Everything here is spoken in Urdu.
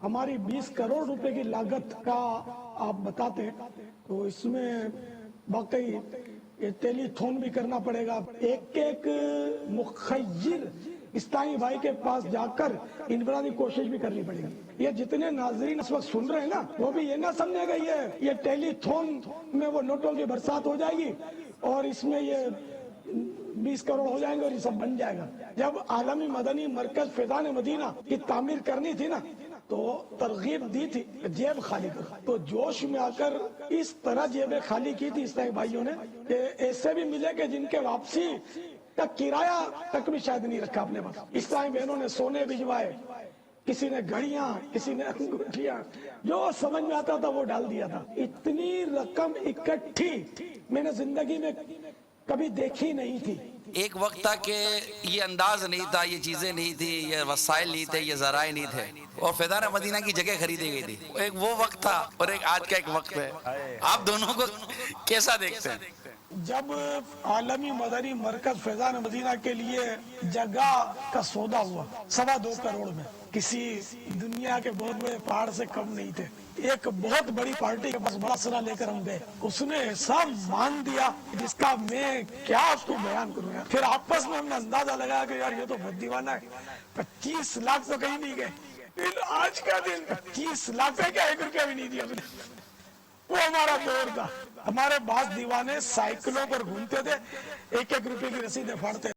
ہماری 20 کروڑ روپے کی لاگت کا آپ بتاتے ہیں تو اس میں واقعی یہ ٹیلی تھون بھی کرنا پڑے گا. ایک ایک مخیر اسلامی بھائی کے پاس جا کر انفرادی کوشش بھی کرنی پڑے گی. یہ جتنے ناظرین اس وقت سن رہے ہیں نا وہ بھی یہ نہ سمجھے گا یہ ٹیلی تھون میں وہ نوٹوں کی برسات ہو جائے گی اور اس میں یہ 20 کروڑ ہو جائیں گے اور یہ سب بن جائے گا. جب عالمی مدنی مرکز فیضان مدینہ کی تعمیر کرنی تھی نا تو ترغیب دی تھی جیب خالی کر, تو جوش میں آ کر اس طرح جیبیں خالی کی تھی اسلامی بھائیوں نے کہ ایسے بھی ملے کہ جن کے واپسی کا کرایہ تک بھی شاید نہیں رکھا اپنے پاس. اسلامی بہنوں نے سونے بھجوائے, کسی نے گھڑیاں, کسی نے انگوٹھیاں, جو سمجھ میں آتا تھا وہ ڈال دیا تھا. اتنی رقم اکٹھی میں نے زندگی میں کبھی دیکھی نہیں تھی. ایک وقت تھا کہ یہ انداز نہیں تھا, یہ چیزیں نہیں تھی, یہ وسائل نہیں تھے, یہ ذرائع نہیں تھے اور فیضان مدینہ کی جگہ خریدی گئی تھی. ایک وہ وقت تھا اور ایک آج کا ایک وقت ہے. آپ دونوں کو کیسا دیکھتے ہیں؟ جب عالمی مدنی مرکز فیضان مدینہ کے لیے جگہ کا سودا ہوا 2.25 کروڑ میں, کسی دنیا کے بہت بڑے پہاڑ سے کم نہیں تھے. ایک بہت بڑی پارٹی کے پاس بڑا سرا لے کر ہم گئے, اس نے ایسا مان دیا جس کا میں کیا آپ کو بیان کروں گا. پھر آپس میں ہم نے اندازہ لگایا کہ یار یہ تو بہت دیوانہ ہے, 25 لاکھ تو کہیں نہیں گئے. پھر آج کا دن 25 لاکھ سے کیا 1 روپیہ بھی نہیں دیا. وہ ہمارا دور تھا. ہمارے بعض دیوانے سائیکلوں پر گھومتے تھے, 1-1 روپے کی رسیدیں پھاڑتے